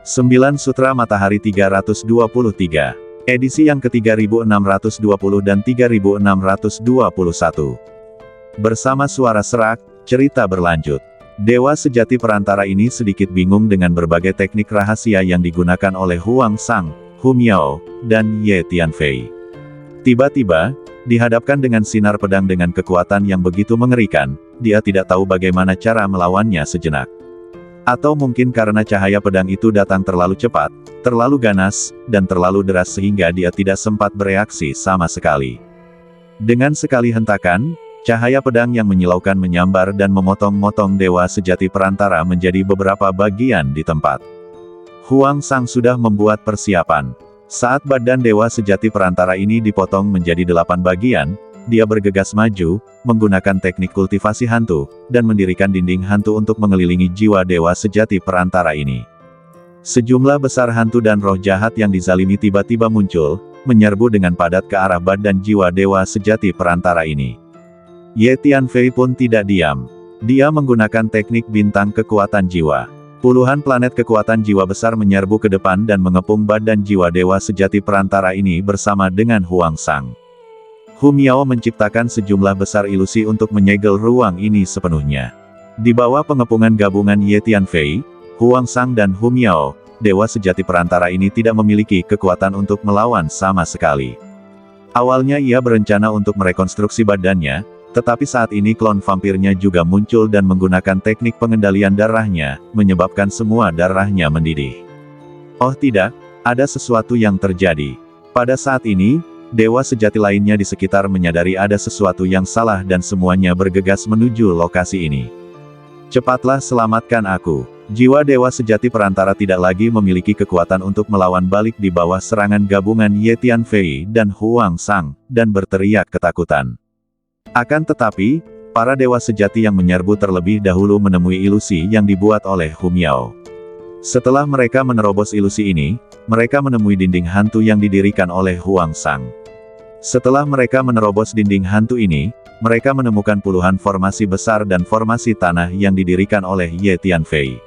9 Sutra Matahari 323. Edisi yang ke-3620 dan 3621. Bersama suara serak, cerita berlanjut. Dewa sejati perantara ini sedikit bingung dengan berbagai teknik rahasia yang digunakan oleh Huang Sang, Hu Miao, dan Ye Tianfei. Tiba-tiba, dihadapkan dengan sinar pedang dengan kekuatan yang begitu mengerikan, dia tidak tahu bagaimana cara melawannya sejenak. Atau mungkin karena cahaya pedang itu datang terlalu cepat, terlalu ganas, dan terlalu deras sehingga dia tidak sempat bereaksi sama sekali. Dengan sekali hentakan, cahaya pedang yang menyilaukan menyambar dan memotong-motong dewa sejati perantara menjadi beberapa bagian di tempat. Huang Sang sudah membuat persiapan. Saat badan dewa sejati perantara ini dipotong menjadi 8 bagian, dia bergegas maju, menggunakan teknik kultivasi hantu, dan mendirikan dinding hantu untuk mengelilingi jiwa dewa sejati perantara ini. Sejumlah besar hantu dan roh jahat yang dizalimi tiba-tiba muncul, menyerbu dengan padat ke arah badan jiwa dewa sejati perantara ini. Ye Tianfei pun tidak diam. Dia menggunakan teknik bintang kekuatan jiwa. Puluhan planet kekuatan jiwa besar menyerbu ke depan dan mengepung badan jiwa dewa sejati perantara ini bersama dengan Huang Sang. Hu Miao menciptakan sejumlah besar ilusi untuk menyegel ruang ini sepenuhnya. Di bawah pengepungan gabungan Ye Tianfei, Huang Sang dan Hu Miao, dewa sejati perantara ini tidak memiliki kekuatan untuk melawan sama sekali. Awalnya ia berencana untuk merekonstruksi badannya, tetapi saat ini klon vampirnya juga muncul dan menggunakan teknik pengendalian darahnya, menyebabkan semua darahnya mendidih. Oh tidak, ada sesuatu yang terjadi. Pada saat ini, dewa sejati lainnya di sekitar menyadari ada sesuatu yang salah dan semuanya bergegas menuju lokasi ini. Cepatlah selamatkan aku. Jiwa dewa sejati perantara tidak lagi memiliki kekuatan untuk melawan balik di bawah serangan gabungan Ye Tianfei dan Huang Sang, dan berteriak ketakutan. Akan tetapi, para dewa sejati yang menyerbu terlebih dahulu menemui ilusi yang dibuat oleh Hu Miao. Setelah mereka menerobos ilusi ini, mereka menemui dinding hantu yang didirikan oleh Huang Sang. Setelah mereka menerobos dinding hantu ini, mereka menemukan puluhan formasi besar dan formasi tanah yang didirikan oleh Ye Tianfei.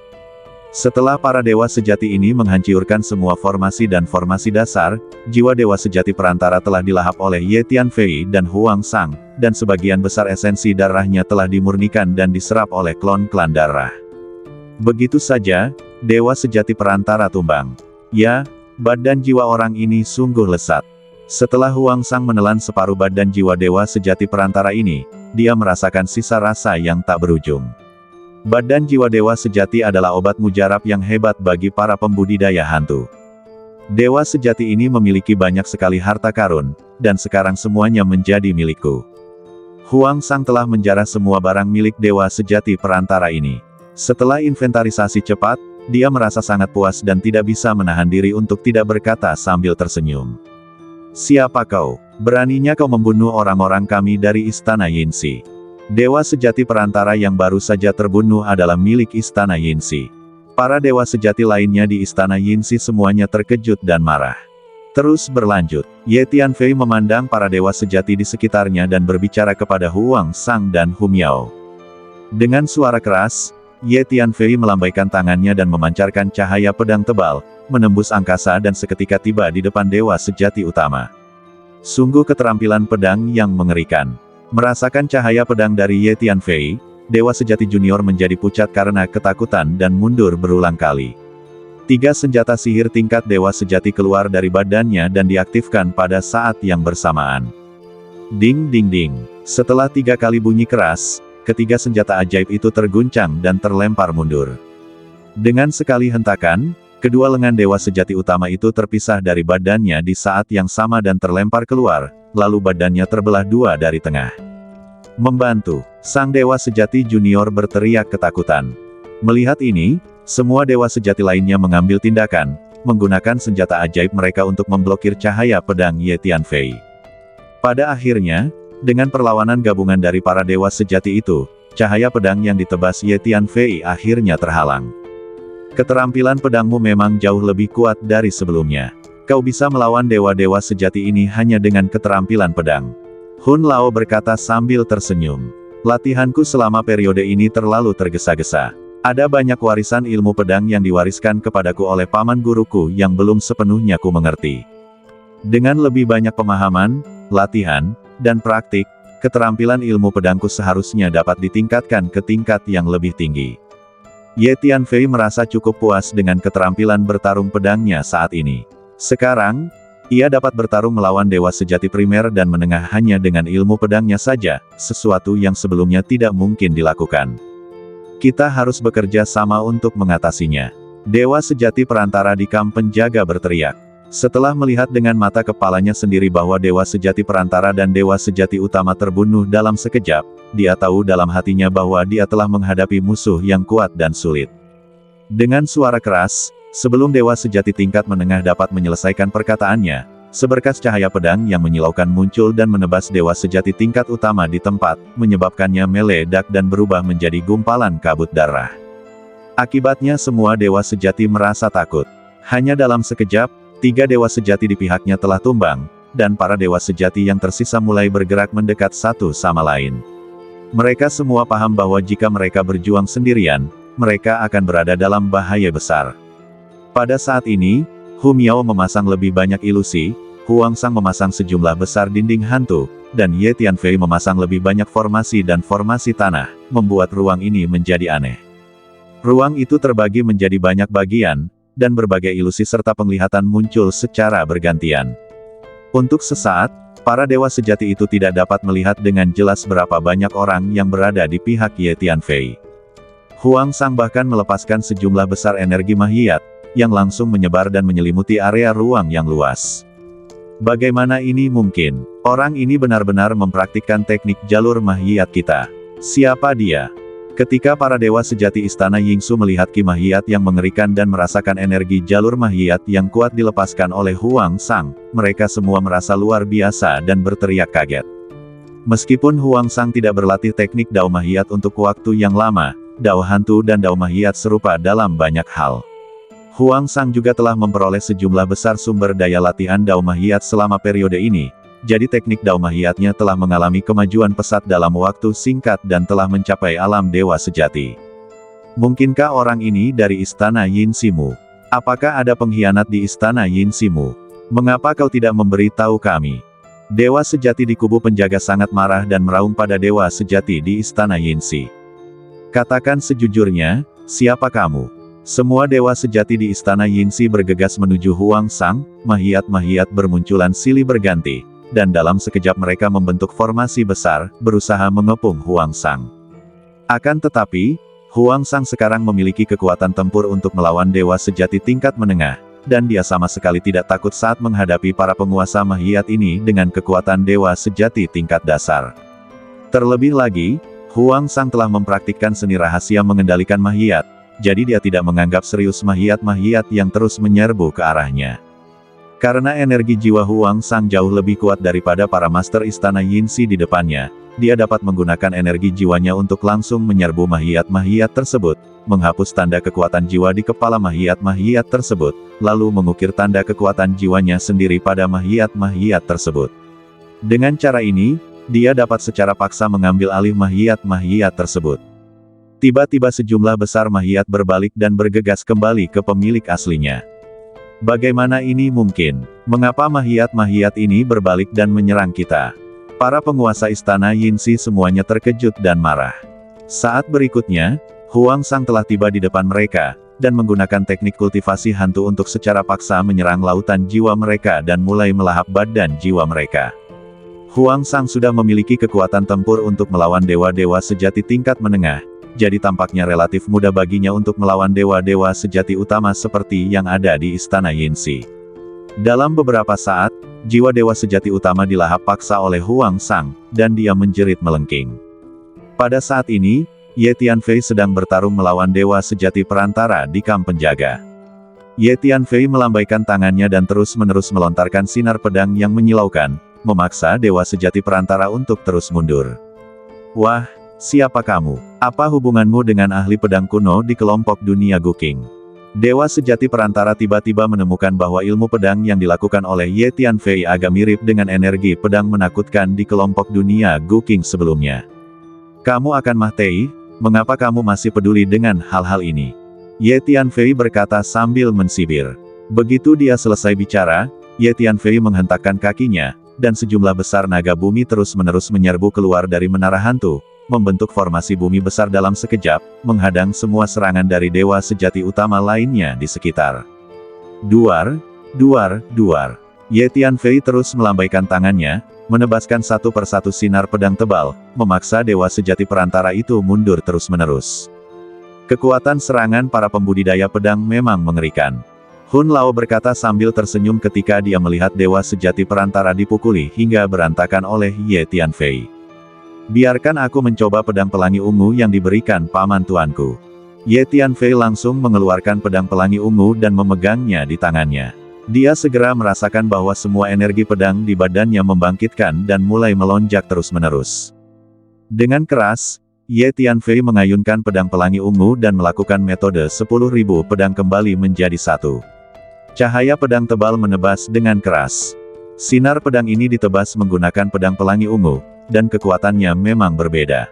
Setelah para dewa sejati ini menghancurkan semua formasi dan formasi dasar, jiwa dewa sejati perantara telah dilahap oleh Ye Tianfei dan Huang Sang, dan sebagian besar esensi darahnya telah dimurnikan dan diserap oleh klon klan darah. Begitu saja, dewa sejati perantara tumbang. Ya, badan jiwa orang ini sungguh lesat. Setelah Huang Sang menelan separuh badan jiwa dewa sejati perantara ini, dia merasakan sisa rasa yang tak berujung. Badan jiwa dewa sejati adalah obat mujarab yang hebat bagi para pembudidaya hantu. Dewa sejati ini memiliki banyak sekali harta karun, dan sekarang semuanya menjadi milikku. Huang Sang telah menjarah semua barang milik dewa sejati perantara ini. Setelah inventarisasi cepat, dia merasa sangat puas dan tidak bisa menahan diri untuk tidak berkata sambil tersenyum. Siapa kau? Beraninya kau membunuh orang-orang kami dari Istana Yinsi. Dewa sejati perantara yang baru saja terbunuh adalah milik Istana Yinsi. Para dewa sejati lainnya di Istana Yinsi semuanya terkejut dan marah. Terus berlanjut, Ye Tianfei memandang para dewa sejati di sekitarnya dan berbicara kepada Huang Sang dan Hu Miao. Dengan suara keras, Ye Tianfei melambaikan tangannya dan memancarkan cahaya pedang tebal, menembus angkasa dan seketika tiba di depan dewa sejati utama. Sungguh keterampilan pedang yang mengerikan. Merasakan cahaya pedang dari Ye Tianfei, dewa sejati junior menjadi pucat karena ketakutan dan mundur berulang kali. 3 senjata sihir tingkat dewa sejati keluar dari badannya dan diaktifkan pada saat yang bersamaan. Ding ding ding. Setelah 3 kali bunyi keras, ketiga senjata ajaib itu terguncang dan terlempar mundur. Dengan sekali hentakan, kedua lengan dewa sejati utama itu terpisah dari badannya di saat yang sama dan terlempar keluar, lalu badannya terbelah 2 dari tengah. Membantu, sang dewa sejati junior berteriak ketakutan. Melihat ini, semua dewa sejati lainnya mengambil tindakan, menggunakan senjata ajaib mereka untuk memblokir cahaya pedang Ye Tianfei. Pada akhirnya, dengan perlawanan gabungan dari para dewa sejati itu, cahaya pedang yang ditebas Ye Tianfei akhirnya terhalang. Keterampilan pedangmu memang jauh lebih kuat dari sebelumnya. Kau bisa melawan dewa-dewa sejati ini hanya dengan keterampilan pedang. Hun Lao berkata sambil tersenyum. Latihanku selama periode ini terlalu tergesa-gesa. Ada banyak warisan ilmu pedang yang diwariskan kepadaku oleh paman guruku yang belum sepenuhnya ku mengerti. Dengan lebih banyak pemahaman, latihan, dan praktik, keterampilan ilmu pedangku seharusnya dapat ditingkatkan ke tingkat yang lebih tinggi. Ye Tianfei merasa cukup puas dengan keterampilan bertarung pedangnya saat ini. Sekarang, ia dapat bertarung melawan dewa sejati primer dan menengah hanya dengan ilmu pedangnya saja, sesuatu yang sebelumnya tidak mungkin dilakukan. Kita harus bekerja sama untuk mengatasinya. Dewa sejati perantara di kamp penjaga berteriak. Setelah melihat dengan mata kepalanya sendiri bahwa dewa sejati perantara dan dewa sejati utama terbunuh dalam sekejap, dia tahu dalam hatinya bahwa dia telah menghadapi musuh yang kuat dan sulit. Dengan suara keras, sebelum dewa sejati tingkat menengah dapat menyelesaikan perkataannya, seberkas cahaya pedang yang menyilaukan muncul dan menebas dewa sejati tingkat utama di tempat, menyebabkannya meledak dan berubah menjadi gumpalan kabut darah. Akibatnya semua dewa sejati merasa takut. Hanya dalam sekejap, 3 dewa sejati di pihaknya telah tumbang, dan para dewa sejati yang tersisa mulai bergerak mendekat satu sama lain. Mereka semua paham bahwa jika mereka berjuang sendirian, mereka akan berada dalam bahaya besar. Pada saat ini, Hu Miao memasang lebih banyak ilusi, Huang Sang memasang sejumlah besar dinding hantu, dan Ye Tianfei memasang lebih banyak formasi dan formasi tanah, membuat ruang ini menjadi aneh. Ruang itu terbagi menjadi banyak bagian, dan berbagai ilusi serta penglihatan muncul secara bergantian. Untuk sesaat, para dewa sejati itu tidak dapat melihat dengan jelas berapa banyak orang yang berada di pihak Ye Tianfei. Huang Sang bahkan melepaskan sejumlah besar energi mahiyat, yang langsung menyebar dan menyelimuti area ruang yang luas. Bagaimana ini mungkin? Orang ini benar-benar mempraktikkan teknik jalur mahiyat kita. Siapa dia? Ketika para dewa sejati istana Yingsu melihat ki mahiyat yang mengerikan dan merasakan energi jalur mahiyat yang kuat dilepaskan oleh Huang Sang, mereka semua merasa luar biasa dan berteriak kaget. Meskipun Huang Sang tidak berlatih teknik dao mahiyat untuk waktu yang lama, dao hantu dan dao mahiyat serupa dalam banyak hal. Huang Sang juga telah memperoleh sejumlah besar sumber daya latihan dao mahiyat selama periode ini, jadi teknik dao mahiyatnya telah mengalami kemajuan pesat dalam waktu singkat dan telah mencapai alam dewa sejati. Mungkinkah orang ini dari istana Yinximu? Apakah ada pengkhianat di istana Yinximu? Mengapa kau tidak memberi tahu kami? Dewa sejati di kubu penjaga sangat marah dan meraung pada dewa sejati di istana Yinxi. Katakan sejujurnya, siapa kamu? Semua dewa sejati di istana Yinxi bergegas menuju Huang Sang, mahiyat-mahiyat bermunculan silih berganti, dan dalam sekejap mereka membentuk formasi besar, berusaha mengepung Huang Sang. Akan tetapi, Huang Sang sekarang memiliki kekuatan tempur untuk melawan dewa sejati tingkat menengah, dan dia sama sekali tidak takut saat menghadapi para penguasa mahiyat ini dengan kekuatan dewa sejati tingkat dasar. Terlebih lagi, Huang Sang telah mempraktikkan seni rahasia mengendalikan mahiyat, jadi dia tidak menganggap serius mahiyat-mahiyat yang terus menyerbu ke arahnya. Karena energi jiwa Huang Sang jauh lebih kuat daripada para master istana Yinxi di depannya, dia dapat menggunakan energi jiwanya untuk langsung menyerbu mahiyat-mahiyat tersebut, menghapus tanda kekuatan jiwa di kepala mahiyat-mahiyat tersebut, lalu mengukir tanda kekuatan jiwanya sendiri pada mahiyat-mahiyat tersebut. Dengan cara ini, dia dapat secara paksa mengambil alih mahiyat-mahiyat tersebut. Tiba-tiba sejumlah besar mahiyat berbalik dan bergegas kembali ke pemilik aslinya. Bagaimana ini mungkin? Mengapa mahiyat-mahiyat ini berbalik dan menyerang kita? Para penguasa istana Yinxi semuanya terkejut dan marah. Saat berikutnya, Huang Sang telah tiba di depan mereka, dan menggunakan teknik kultivasi hantu untuk secara paksa menyerang lautan jiwa mereka dan mulai melahap badan jiwa mereka. Huang Sang sudah memiliki kekuatan tempur untuk melawan dewa-dewa sejati tingkat menengah, jadi tampaknya relatif mudah baginya untuk melawan dewa-dewa sejati utama seperti yang ada di istana Yinxi. Dalam beberapa saat, jiwa dewa sejati utama dilahap paksa oleh Huang Sang, dan dia menjerit melengking. Pada saat ini, Ye Tianfei sedang bertarung melawan dewa sejati perantara di kamp penjaga. Ye Tianfei melambaikan tangannya dan terus-menerus melontarkan sinar pedang yang menyilaukan, memaksa dewa sejati perantara untuk terus mundur. Wah! Siapa kamu? Apa hubunganmu dengan ahli pedang kuno di kelompok dunia Guking? Dewa sejati perantara tiba-tiba menemukan bahwa ilmu pedang yang dilakukan oleh Ye Tianfei agak mirip dengan energi pedang menakutkan di kelompok dunia Guking sebelumnya. Kamu akan mati, Mengapa kamu masih peduli dengan hal-hal ini? Ye Tianfei berkata sambil mensibir. Begitu dia selesai bicara, Ye Tianfei menghentakkan kakinya, dan sejumlah besar naga bumi terus-menerus menyerbu keluar dari menara hantu, membentuk formasi bumi besar dalam sekejap, menghadang semua serangan dari dewa sejati utama lainnya di sekitar. Duar, duar, duar. Ye Tianfei terus melambaikan tangannya, menebaskan satu persatu sinar pedang tebal, memaksa dewa sejati perantara itu mundur terus-menerus. Kekuatan serangan para pembudidaya pedang memang mengerikan. Hun Lao berkata sambil tersenyum ketika dia melihat dewa sejati perantara dipukuli hingga berantakan oleh Ye Tianfei. Biarkan aku mencoba pedang pelangi ungu yang diberikan paman tuanku. Ye Tianfei langsung mengeluarkan pedang pelangi ungu dan memegangnya di tangannya. Dia segera merasakan bahwa semua energi pedang di badannya membangkitkan dan mulai melonjak terus-menerus. Dengan keras, Ye Tianfei mengayunkan pedang pelangi ungu dan melakukan metode 10.000 pedang kembali menjadi satu. Cahaya pedang tebal menebas dengan keras. Sinar pedang ini ditebas menggunakan pedang pelangi ungu, dan kekuatannya memang berbeda.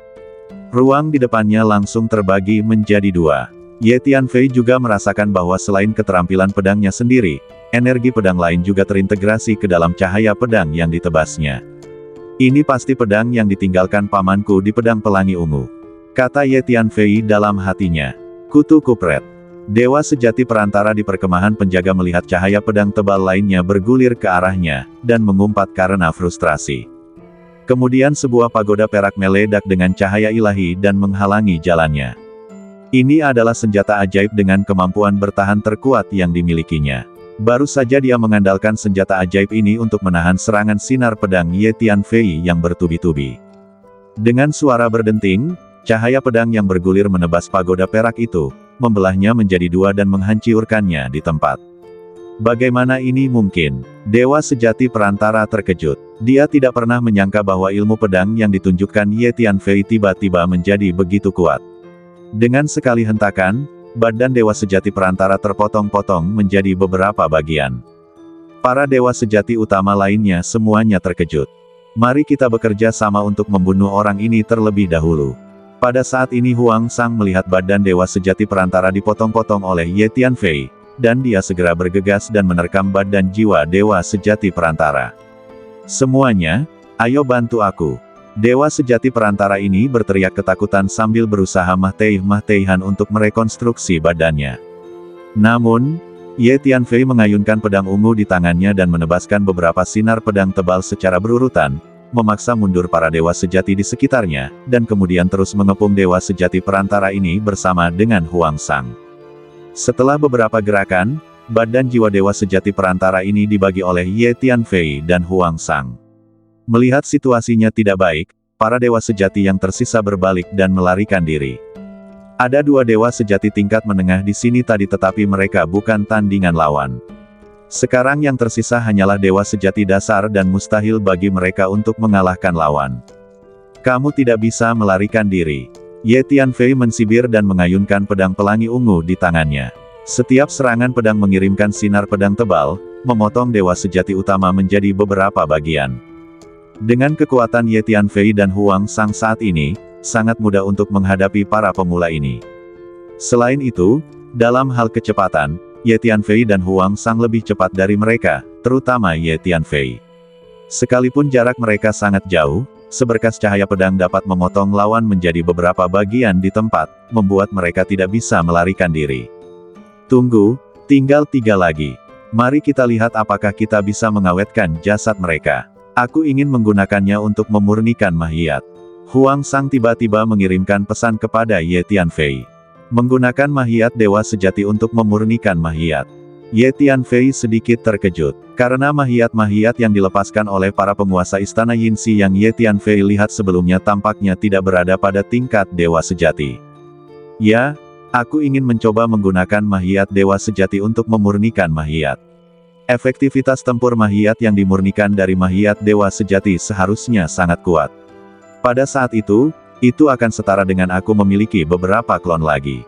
Ruang di depannya langsung terbagi menjadi dua. Ye Tianfei juga merasakan bahwa selain keterampilan pedangnya sendiri, energi pedang lain juga terintegrasi ke dalam cahaya pedang yang ditebasnya. Ini pasti pedang yang ditinggalkan pamanku di pedang pelangi ungu, kata Ye Tianfei dalam hatinya. Kutu kupret. Dewa sejati perantara di perkemahan penjaga melihat cahaya pedang tebal lainnya bergulir ke arahnya, dan mengumpat karena frustrasi. Kemudian sebuah pagoda perak meledak dengan cahaya ilahi dan menghalangi jalannya. Ini adalah senjata ajaib dengan kemampuan bertahan terkuat yang dimilikinya. Baru saja dia mengandalkan senjata ajaib ini untuk menahan serangan sinar pedang Ye Tianfei yang bertubi-tubi. Dengan suara berdenting, cahaya pedang yang bergulir menebas pagoda perak itu, membelahnya menjadi dua dan menghancurkannya di tempat. Bagaimana ini mungkin? Dewa sejati perantara terkejut. Dia tidak pernah menyangka bahwa ilmu pedang yang ditunjukkan Ye Tianfei tiba-tiba menjadi begitu kuat. Dengan sekali hentakan, badan dewa sejati perantara terpotong-potong menjadi beberapa bagian. Para dewa sejati utama lainnya semuanya terkejut. Mari kita bekerja sama untuk membunuh orang ini terlebih dahulu. Pada saat ini Huang Sang melihat badan dewa sejati perantara dipotong-potong oleh Ye Tianfei, dan dia segera bergegas dan menerkam badan jiwa dewa sejati perantara. Semuanya, ayo bantu aku. Dewa sejati perantara ini berteriak ketakutan sambil berusaha mah-teihan untuk merekonstruksi badannya. Namun, Ye Tianfei mengayunkan pedang ungu di tangannya dan menebaskan beberapa sinar pedang tebal secara berurutan, memaksa mundur para dewa sejati di sekitarnya, dan kemudian terus mengepung dewa sejati perantara ini bersama dengan Huang Sang. Setelah beberapa gerakan, badan jiwa dewa sejati perantara ini dibagi oleh Ye Tianfei dan Huang Sang. Melihat situasinya tidak baik, para dewa sejati yang tersisa berbalik dan melarikan diri. Ada dua dewa sejati tingkat menengah di sini tadi tetapi mereka bukan tandingan lawan. Sekarang yang tersisa hanyalah dewa sejati dasar dan mustahil bagi mereka untuk mengalahkan lawan. Kamu tidak bisa melarikan diri. Ye Tianfei mensibir dan mengayunkan pedang pelangi ungu di tangannya. Setiap serangan pedang mengirimkan sinar pedang tebal, memotong dewa sejati utama menjadi beberapa bagian. Dengan kekuatan Ye Tianfei dan Huang Sang saat ini, sangat mudah untuk menghadapi para pemula ini. Selain itu, dalam hal kecepatan, Ye Tianfei dan Huang Sang lebih cepat dari mereka, terutama Ye Tianfei. Sekalipun jarak mereka sangat jauh, seberkas cahaya pedang dapat memotong lawan menjadi beberapa bagian di tempat, membuat mereka tidak bisa melarikan diri. Tunggu, tinggal 3 lagi. Mari kita lihat apakah kita bisa mengawetkan jasad mereka. Aku ingin menggunakannya untuk memurnikan mahiyat. Huang Sang tiba-tiba mengirimkan pesan kepada Ye Tianfei. Menggunakan mahiyat dewa sejati untuk memurnikan mahiyat. Ye Tianfei sedikit terkejut, karena mahiyat-mahiyat yang dilepaskan oleh para penguasa istana Yinxi yang Ye Tianfei lihat sebelumnya tampaknya tidak berada pada tingkat dewa sejati. Ya, aku ingin mencoba menggunakan mahiyat dewa sejati untuk memurnikan mahiyat. Efektivitas tempur mahiyat yang dimurnikan dari mahiyat dewa sejati seharusnya sangat kuat. Pada saat itu akan setara dengan aku memiliki beberapa klon lagi.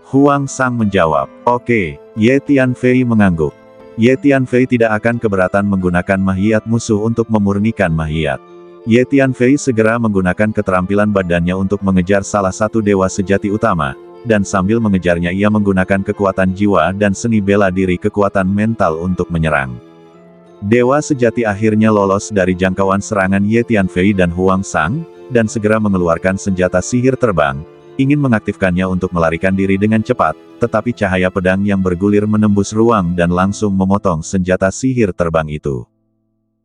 Huang Sang menjawab, oke. Ye Tianfei mengangguk. Ye Tianfei tidak akan keberatan menggunakan mahiyat musuh untuk memurnikan mahiyat. Ye Tianfei segera menggunakan keterampilan badannya untuk mengejar salah satu dewa sejati utama, dan sambil mengejarnya ia menggunakan kekuatan jiwa dan seni bela diri kekuatan mental untuk menyerang. Dewa sejati akhirnya lolos dari jangkauan serangan Ye Tianfei dan Huang Sang, dan segera mengeluarkan senjata sihir terbang, ingin mengaktifkannya untuk melarikan diri dengan cepat, tetapi cahaya pedang yang bergulir menembus ruang dan langsung memotong senjata sihir terbang itu.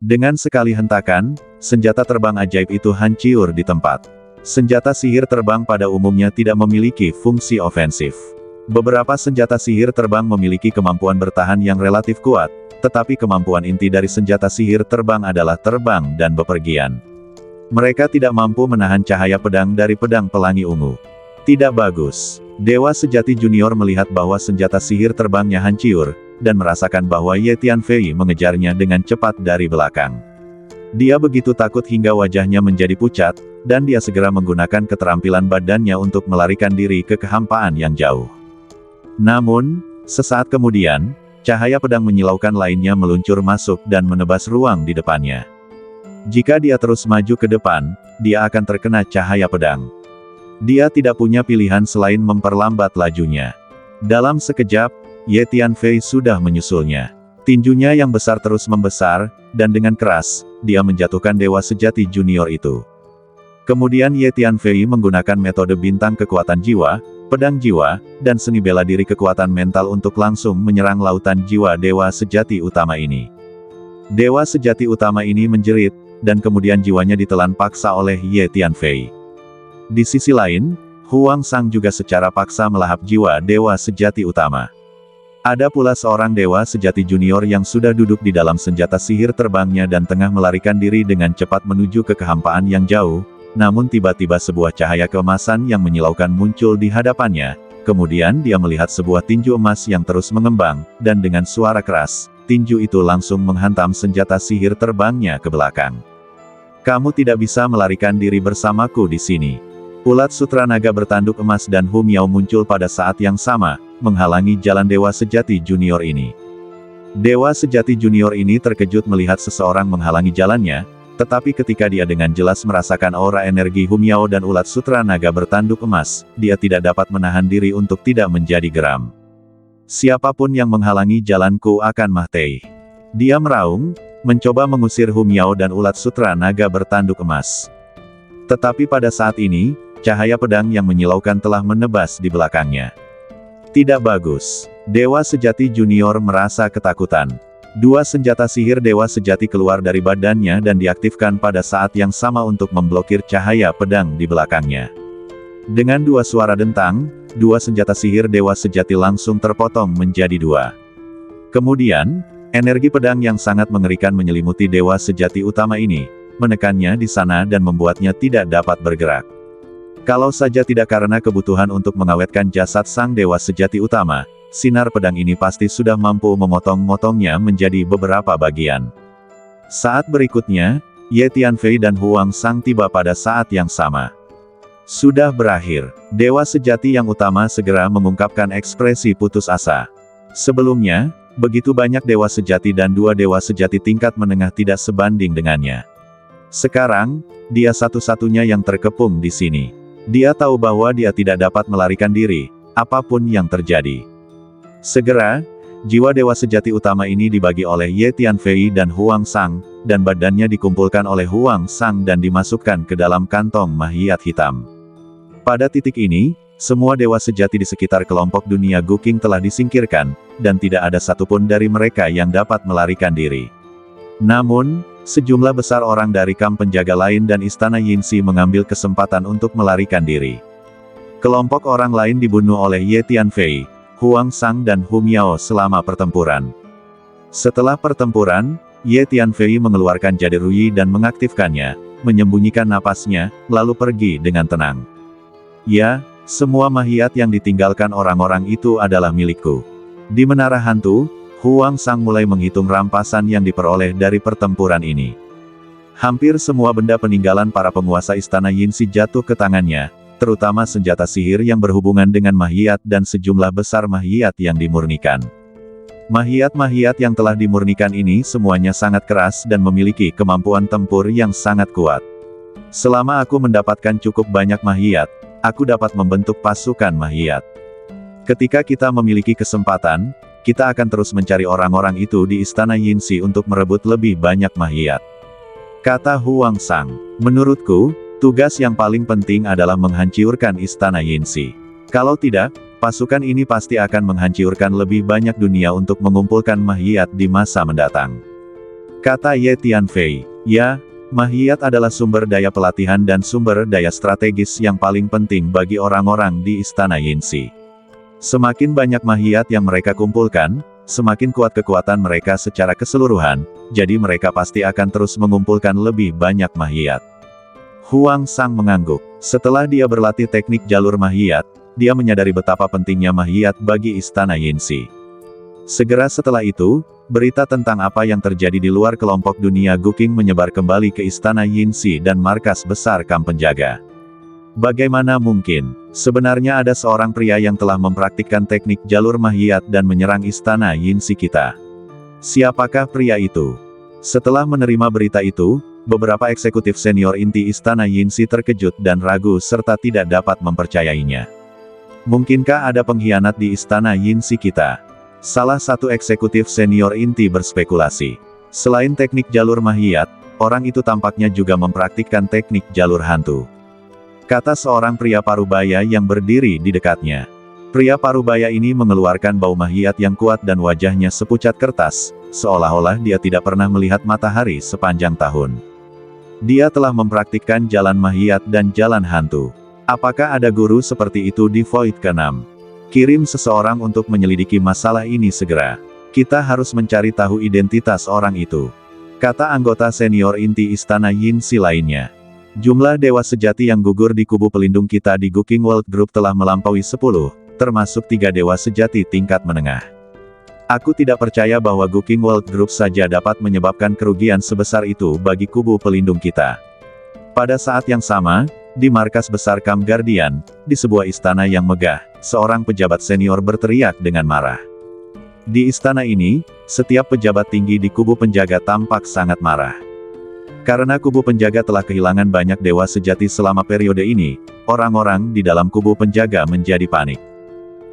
Dengan sekali hentakan, senjata terbang ajaib itu hancur di tempat. Senjata sihir terbang pada umumnya tidak memiliki fungsi ofensif. Beberapa senjata sihir terbang memiliki kemampuan bertahan yang relatif kuat, tetapi kemampuan inti dari senjata sihir terbang adalah terbang dan bepergian. Mereka tidak mampu menahan cahaya pedang dari pedang pelangi ungu. Tidak bagus. Dewa sejati junior melihat bahwa senjata sihir terbangnya hancur, dan merasakan bahwa Ye Tianfei mengejarnya dengan cepat dari belakang. Dia begitu takut hingga wajahnya menjadi pucat, dan dia segera menggunakan keterampilan badannya untuk melarikan diri ke kehampaan yang jauh. Namun, sesaat kemudian, cahaya pedang menyilaukan lainnya meluncur masuk dan menebas ruang di depannya. Jika dia terus maju ke depan, dia akan terkena cahaya pedang. Dia tidak punya pilihan selain memperlambat lajunya. Dalam sekejap, Ye Tianfei sudah menyusulnya. Tinjunya yang besar terus membesar, dan dengan keras, dia menjatuhkan dewa sejati junior itu. Kemudian Ye Tianfei menggunakan metode bintang kekuatan jiwa, pedang jiwa, dan seni bela diri kekuatan mental untuk langsung menyerang lautan jiwa dewa sejati utama ini. Dewa sejati utama ini menjerit, dan kemudian jiwanya ditelan paksa oleh Ye Tianfei. Di sisi lain, Huang Sang juga secara paksa melahap jiwa dewa sejati utama. Ada pula seorang dewa sejati junior yang sudah duduk di dalam senjata sihir terbangnya dan tengah melarikan diri dengan cepat menuju ke kehampaan yang jauh, namun tiba-tiba sebuah cahaya keemasan yang menyilaukan muncul di hadapannya, kemudian dia melihat sebuah tinju emas yang terus mengembang, dan dengan suara keras, tinju itu langsung menghantam senjata sihir terbangnya ke belakang. Kamu tidak bisa melarikan diri bersamaku di sini. Ulat sutra naga bertanduk emas dan Hu Miao muncul pada saat yang sama, menghalangi jalan dewa sejati junior ini. Dewa sejati junior ini terkejut melihat seseorang menghalangi jalannya, tetapi ketika dia dengan jelas merasakan aura energi Hu Miao dan ulat sutra naga bertanduk emas, dia tidak dapat menahan diri untuk tidak menjadi geram. Siapapun yang menghalangi jalanku akan mati. Dia meraung, mencoba mengusir Hu Miao dan ulat sutra naga bertanduk emas. Tetapi pada saat ini, cahaya pedang yang menyilaukan telah menebas di belakangnya. Tidak bagus. Dewa sejati junior merasa ketakutan. Dua senjata sihir dewa sejati keluar dari badannya dan diaktifkan pada saat yang sama untuk memblokir cahaya pedang di belakangnya. Dengan dua suara dentang, dua senjata sihir dewa sejati langsung terpotong menjadi dua. Kemudian, energi pedang yang sangat mengerikan menyelimuti dewa sejati utama ini, menekannya di sana dan membuatnya tidak dapat bergerak. Kalau saja tidak karena kebutuhan untuk mengawetkan jasad sang dewa sejati utama, sinar pedang ini pasti sudah mampu memotong-motongnya menjadi beberapa bagian. Saat berikutnya, Ye Tianfei dan Huang Sang tiba pada saat yang sama. Sudah berakhir. Dewa sejati yang utama segera mengungkapkan ekspresi putus asa. Sebelumnya, begitu banyak dewa sejati dan dua dewa sejati tingkat menengah tidak sebanding dengannya. Sekarang, dia satu-satunya yang terkepung di sini. Dia tahu bahwa dia tidak dapat melarikan diri, apapun yang terjadi. Segera, jiwa dewa sejati utama ini dibagi oleh Ye Tianfei dan Huang Sang, dan badannya dikumpulkan oleh Huang Sang dan dimasukkan ke dalam kantong mahiyat hitam. Pada titik ini, semua dewa sejati di sekitar kelompok dunia Guking telah disingkirkan, dan tidak ada satupun dari mereka yang dapat melarikan diri. Namun, sejumlah besar orang dari kamp penjaga lain dan istana Yinsi mengambil kesempatan untuk melarikan diri. Kelompok orang lain dibunuh oleh Ye Tianfei, Huang Sang dan Hu Miao selama pertempuran. Setelah pertempuran, Ye Tianfei mengeluarkan jade Ruyi dan mengaktifkannya, menyembunyikan napasnya, lalu pergi dengan tenang. Ya, semua mahiyat yang ditinggalkan orang-orang itu adalah milikku. Di Menara Hantu, Huang Sang mulai menghitung rampasan yang diperoleh dari pertempuran ini. Hampir semua benda peninggalan para penguasa istana Yinsi jatuh ke tangannya, terutama senjata sihir yang berhubungan dengan mahiyat dan sejumlah besar mahiyat yang dimurnikan. Mahiat-mahiat yang telah dimurnikan ini semuanya sangat keras dan memiliki kemampuan tempur yang sangat kuat. Selama aku mendapatkan cukup banyak mahiat, aku dapat membentuk pasukan mahiat. Ketika kita memiliki kesempatan, kita akan terus mencari orang-orang itu di Istana Yinsi untuk merebut lebih banyak mahiat. Kata Huang Sang, menurutku, tugas yang paling penting adalah menghancurkan Istana Yinsi. Kalau tidak, pasukan ini pasti akan menghancurkan lebih banyak dunia untuk mengumpulkan mahiat di masa mendatang. Kata Ye Tianfei, ya, mahiat adalah sumber daya pelatihan dan sumber daya strategis yang paling penting bagi orang-orang di Istana Yinsi. Semakin banyak mahiat yang mereka kumpulkan, semakin kuat kekuatan mereka secara keseluruhan, jadi mereka pasti akan terus mengumpulkan lebih banyak mahiat. Huang Sang mengangguk. Setelah dia berlatih teknik jalur mahiat, dia menyadari betapa pentingnya mahiat bagi Istana Yinsi. Segera setelah itu, berita tentang apa yang terjadi di luar kelompok dunia Guqing menyebar kembali ke Istana Yinsi dan markas besar Kam Penjaga. Bagaimana mungkin? Sebenarnya ada seorang pria yang telah mempraktikkan teknik jalur mahiat dan menyerang Istana Yinsi kita. Siapakah pria itu? Setelah menerima berita itu, beberapa eksekutif senior inti Istana Yinsi terkejut dan ragu serta tidak dapat mempercayainya. Mungkinkah ada pengkhianat di Istana Yinsi kita? Salah satu eksekutif senior inti berspekulasi. Selain teknik jalur mahiat, orang itu tampaknya juga mempraktikkan teknik jalur hantu. Kata seorang pria parubaya yang berdiri di dekatnya. Pria parubaya ini mengeluarkan bau mahiat yang kuat dan wajahnya sepucat kertas, seolah-olah dia tidak pernah melihat matahari sepanjang tahun. Dia telah mempraktikkan jalan mahiat dan jalan hantu. Apakah ada guru seperti itu di Void ke-6? Kirim seseorang untuk menyelidiki masalah ini segera. Kita harus mencari tahu identitas orang itu. Kata anggota senior inti Istana Yinsi lainnya. Jumlah dewa sejati yang gugur di kubu pelindung kita di Guqing World Group telah melampaui 10, termasuk 3 dewa sejati tingkat menengah. Aku tidak percaya bahwa Guqing World Group saja dapat menyebabkan kerugian sebesar itu bagi kubu pelindung kita. Pada saat yang sama, di markas besar Kam Guardian, di sebuah istana yang megah, seorang pejabat senior berteriak dengan marah. Di istana ini, setiap pejabat tinggi di kubu penjaga tampak sangat marah. Karena kubu penjaga telah kehilangan banyak dewa sejati selama periode ini, orang-orang di dalam kubu penjaga menjadi panik.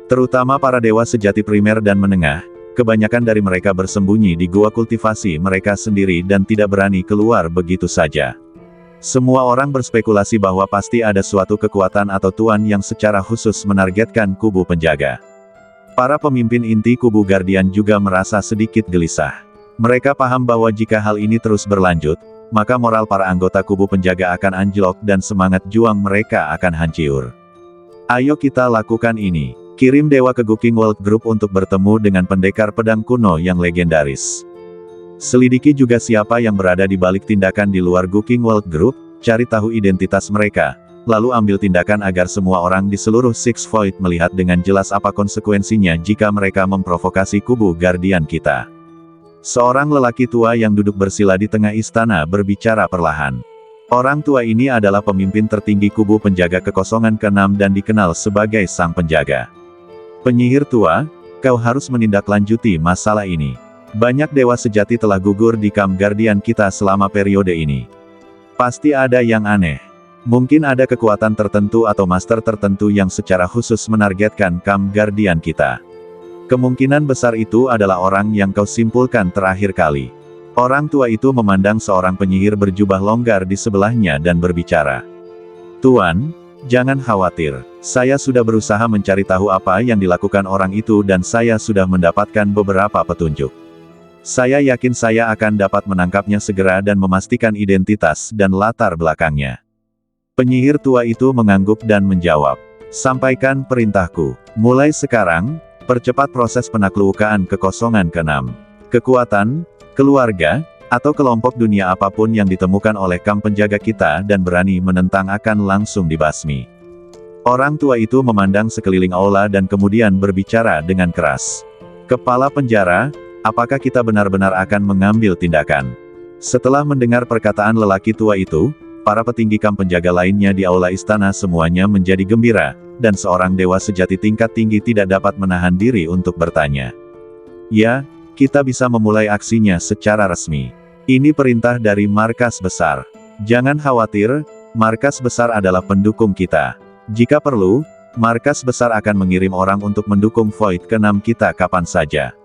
Terutama para dewa sejati primer dan menengah, kebanyakan dari mereka bersembunyi di gua kultivasi mereka sendiri dan tidak berani keluar begitu saja. Semua orang berspekulasi bahwa pasti ada suatu kekuatan atau tuan yang secara khusus menargetkan kubu penjaga. Para pemimpin inti kubu Guardian juga merasa sedikit gelisah. Mereka paham bahwa jika hal ini terus berlanjut, maka moral para anggota kubu penjaga akan anjlok dan semangat juang mereka akan hancur. Ayo kita lakukan ini. Kirim dewa ke Guqing World Group untuk bertemu dengan pendekar pedang kuno yang legendaris. Selidiki juga siapa yang berada di balik tindakan di luar Guqing World Group, cari tahu identitas mereka, lalu ambil tindakan agar semua orang di seluruh Six Void melihat dengan jelas apa konsekuensinya jika mereka memprovokasi kubu Guardian kita. Seorang lelaki tua yang duduk bersila di tengah istana berbicara perlahan. Orang tua ini adalah pemimpin tertinggi kubu penjaga kekosongan ke-6 dan dikenal sebagai Sang Penjaga. Penyihir tua, kau harus menindaklanjuti masalah ini. Banyak dewa sejati telah gugur di Kam Guardian kita selama periode ini. Pasti ada yang aneh. Mungkin ada kekuatan tertentu atau master tertentu yang secara khusus menargetkan Kam Guardian kita. Kemungkinan besar itu adalah orang yang kau simpulkan terakhir kali. Orang tua itu memandang seorang penyihir berjubah longgar di sebelahnya dan berbicara. Tuan, jangan khawatir. Saya sudah berusaha mencari tahu apa yang dilakukan orang itu dan saya sudah mendapatkan beberapa petunjuk. Saya yakin saya akan dapat menangkapnya segera dan memastikan identitas dan latar belakangnya. Penyihir tua itu mengangguk dan menjawab. Sampaikan perintahku. Mulai sekarang, percepat proses penaklukan kekosongan ke-6. Kekuatan, keluarga, atau kelompok dunia apapun yang ditemukan oleh Kam Penjaga kita dan berani menentang akan langsung dibasmi. Orang tua itu memandang sekeliling aula dan kemudian berbicara dengan keras. Kepala penjara, apakah kita benar-benar akan mengambil tindakan? Setelah mendengar perkataan lelaki tua itu, para petinggi Kam Penjaga lainnya di aula istana semuanya menjadi gembira, dan seorang dewa sejati tingkat tinggi tidak dapat menahan diri untuk bertanya. Ya, kita bisa memulai aksinya secara resmi. Ini perintah dari markas besar. Jangan khawatir, markas besar adalah pendukung kita. Jika perlu, markas besar akan mengirim orang untuk mendukung Void ke-6 kita kapan saja.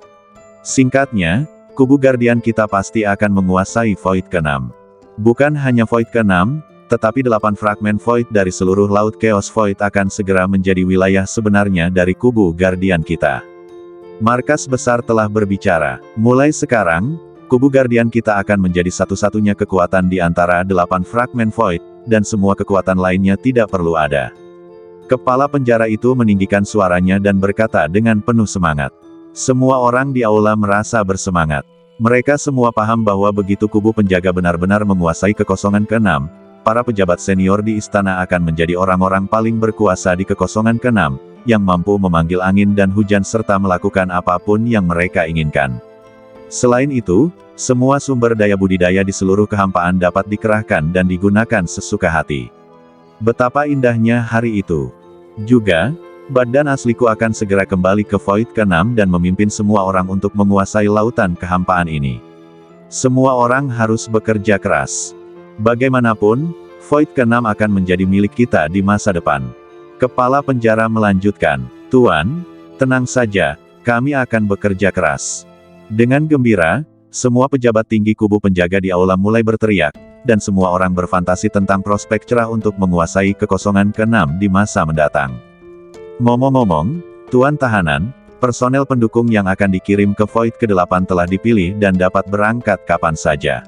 Singkatnya, kubu Guardian kita pasti akan menguasai Void ke-6. Bukan hanya Void ke-6, tetapi 8 fragmen Void dari seluruh Laut Chaos Void akan segera menjadi wilayah sebenarnya dari kubu Guardian kita. Markas besar telah berbicara. Mulai sekarang, kubu Guardian kita akan menjadi satu-satunya kekuatan di antara 8 fragmen Void, dan semua kekuatan lainnya tidak perlu ada. Kepala penjara itu meninggikan suaranya dan berkata dengan penuh semangat. Semua orang di aula merasa bersemangat. Mereka semua paham bahwa begitu kubu penjaga benar-benar menguasai kekosongan ke-6, para pejabat senior di istana akan menjadi orang-orang paling berkuasa di kekosongan ke-6, yang mampu memanggil angin dan hujan serta melakukan apapun yang mereka inginkan. Selain itu, semua sumber daya budidaya di seluruh kehampaan dapat dikerahkan dan digunakan sesuka hati. Betapa indahnya hari itu. Juga, badan asliku akan segera kembali ke Void ke-6 dan memimpin semua orang untuk menguasai lautan kehampaan ini. Semua orang harus bekerja keras. Bagaimanapun, Void ke-6 akan menjadi milik kita di masa depan. Kepala penjara melanjutkan, Tuan, tenang saja, kami akan bekerja keras. Dengan gembira, semua pejabat tinggi kubu penjaga di aula mulai berteriak, dan semua orang berfantasi tentang prospek cerah untuk menguasai kekosongan ke-6 di masa mendatang. Ngomong-ngomong, Tuan Tahanan, personel pendukung yang akan dikirim ke Void ke-8 telah dipilih dan dapat berangkat kapan saja.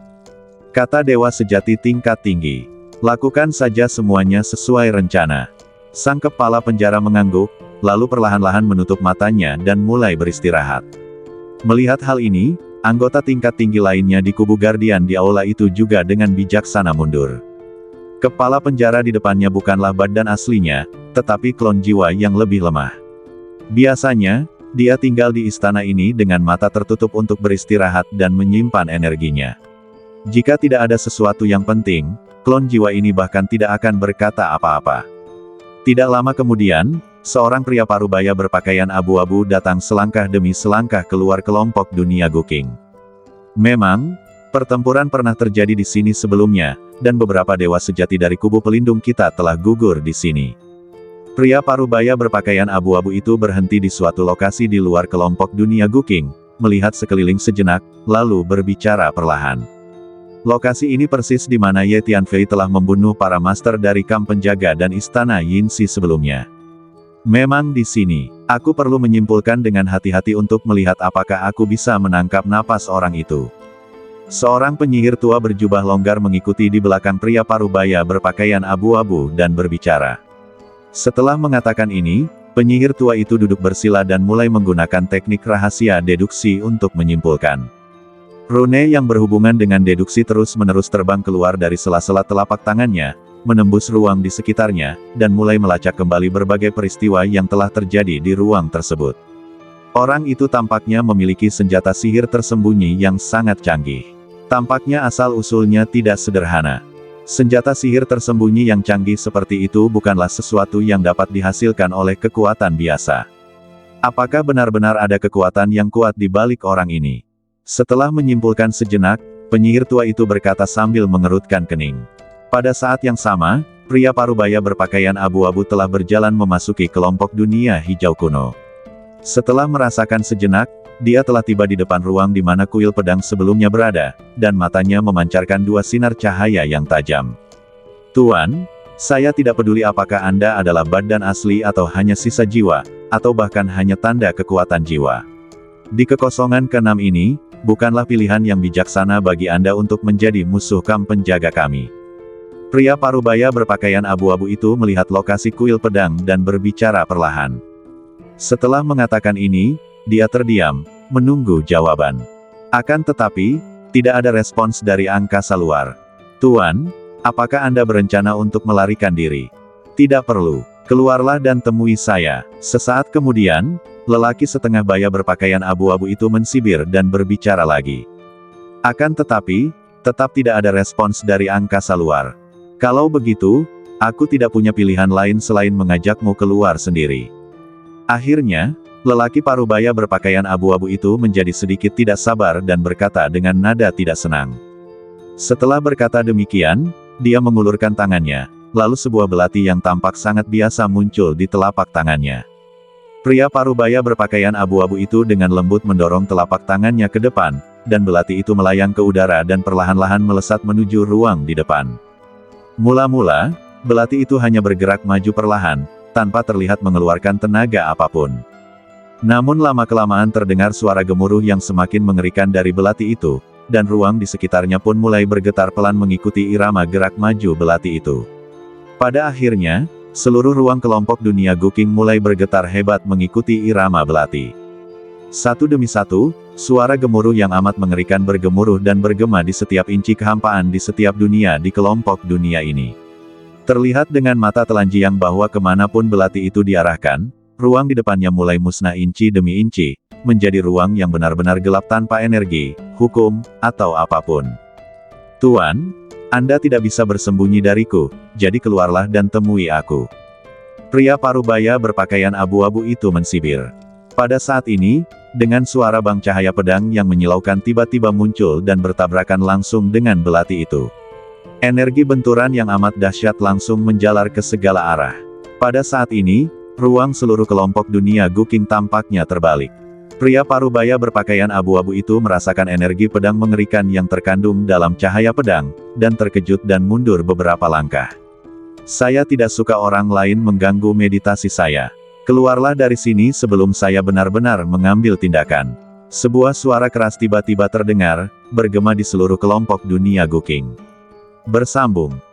Kata Dewa Sejati tingkat tinggi. Lakukan saja semuanya sesuai rencana. Sang kepala penjara mengangguk, lalu perlahan-lahan menutup matanya dan mulai beristirahat. Melihat hal ini, anggota tingkat tinggi lainnya di kubu Guardian di aula itu juga dengan bijaksana mundur. Kepala penjara di depannya bukanlah badan aslinya, tetapi klon jiwa yang lebih lemah. Biasanya, dia tinggal di istana ini dengan mata tertutup untuk beristirahat dan menyimpan energinya. Jika tidak ada sesuatu yang penting, klon jiwa ini bahkan tidak akan berkata apa-apa. Tidak lama kemudian, seorang pria parubaya berpakaian abu-abu datang selangkah demi selangkah keluar kelompok dunia Guking. Memang, pertempuran pernah terjadi di sini sebelumnya, dan beberapa dewa sejati dari kubu pelindung kita telah gugur di sini. Pria parubaya berpakaian abu-abu itu berhenti di suatu lokasi di luar kelompok dunia Guking, melihat sekeliling sejenak, lalu berbicara perlahan. Lokasi ini persis di mana Ye Tianfei telah membunuh para master dari kamp penjaga dan istana Yinxi sebelumnya. Memang di sini, aku perlu menyimpulkan dengan hati-hati untuk melihat apakah aku bisa menangkap napas orang itu. Seorang penyihir tua berjubah longgar mengikuti di belakang pria parubaya berpakaian abu-abu dan berbicara. Setelah mengatakan ini, penyihir tua itu duduk bersila dan mulai menggunakan teknik rahasia deduksi untuk menyimpulkan. Rune yang berhubungan dengan deduksi terus-menerus terbang keluar dari sela-sela telapak tangannya, menembus ruang di sekitarnya, dan mulai melacak kembali berbagai peristiwa yang telah terjadi di ruang tersebut. Orang itu tampaknya memiliki senjata sihir tersembunyi yang sangat canggih. Tampaknya asal-usulnya tidak sederhana. Senjata sihir tersembunyi yang canggih seperti itu bukanlah sesuatu yang dapat dihasilkan oleh kekuatan biasa. Apakah benar-benar ada kekuatan yang kuat di balik orang ini? Setelah menyimpulkan sejenak, penyihir tua itu berkata sambil mengerutkan kening. Pada saat yang sama, pria parubaya berpakaian abu-abu telah berjalan memasuki kelompok dunia hijau kuno. Setelah merasakan sejenak, dia telah tiba di depan ruang di mana kuil pedang sebelumnya berada, dan matanya memancarkan dua sinar cahaya yang tajam. Tuan, saya tidak peduli apakah Anda adalah badan asli atau hanya sisa jiwa, atau bahkan hanya tanda kekuatan jiwa. Di kekosongan ke-6 ini, bukanlah pilihan yang bijaksana bagi Anda untuk menjadi musuh kamp penjaga kami. Pria parubaya berpakaian abu-abu itu melihat lokasi kuil pedang dan berbicara perlahan. Setelah mengatakan ini, dia terdiam, menunggu jawaban. Akan tetapi, tidak ada respons dari angkasa luar. Tuan, apakah Anda berencana untuk melarikan diri? Tidak perlu. Keluarlah dan temui saya. Sesaat kemudian, lelaki setengah baya berpakaian abu-abu itu mensibir dan berbicara lagi. Akan tetapi, tetap tidak ada respons dari angkasa luar. Kalau begitu, aku tidak punya pilihan lain selain mengajakmu keluar sendiri. Akhirnya, Lelaki parubaya berpakaian abu-abu itu menjadi sedikit tidak sabar dan berkata dengan nada tidak senang. Setelah berkata demikian, dia mengulurkan tangannya, lalu sebuah belati yang tampak sangat biasa muncul di telapak tangannya. Pria parubaya berpakaian abu-abu itu dengan lembut mendorong telapak tangannya ke depan, dan belati itu melayang ke udara dan perlahan-lahan melesat menuju ruang di depan. Mula-mula, belati itu hanya bergerak maju perlahan, tanpa terlihat mengeluarkan tenaga apapun. Namun lama-kelamaan terdengar suara gemuruh yang semakin mengerikan dari belati itu, dan ruang di sekitarnya pun mulai bergetar pelan mengikuti irama gerak maju belati itu. Pada akhirnya, seluruh ruang kelompok dunia Guking mulai bergetar hebat mengikuti irama belati. Satu demi satu, suara gemuruh yang amat mengerikan bergemuruh dan bergema di setiap inci kehampaan di setiap dunia di kelompok dunia ini. Terlihat dengan mata telanjang bahwa kemanapun belati itu diarahkan, ruang di depannya mulai musnah inci demi inci, menjadi ruang yang benar-benar gelap tanpa energi, hukum, atau apapun. Tuan, Anda tidak bisa bersembunyi dariku, jadi keluarlah dan temui aku. Pria parubaya berpakaian abu-abu itu mensibir. Pada saat ini, dengan suara bang cahaya pedang yang menyilaukan tiba-tiba muncul dan bertabrakan langsung dengan belati itu. Energi benturan yang amat dahsyat langsung menjalar ke segala arah. Pada saat ini, ruang seluruh kelompok dunia Guking tampaknya terbalik. Pria parubaya berpakaian abu-abu itu merasakan energi pedang mengerikan yang terkandung dalam cahaya pedang, dan terkejut dan mundur beberapa langkah. Saya tidak suka orang lain mengganggu meditasi saya. Keluarlah dari sini sebelum saya benar-benar mengambil tindakan. Sebuah suara keras tiba-tiba terdengar, bergema di seluruh kelompok dunia Guking. Bersambung.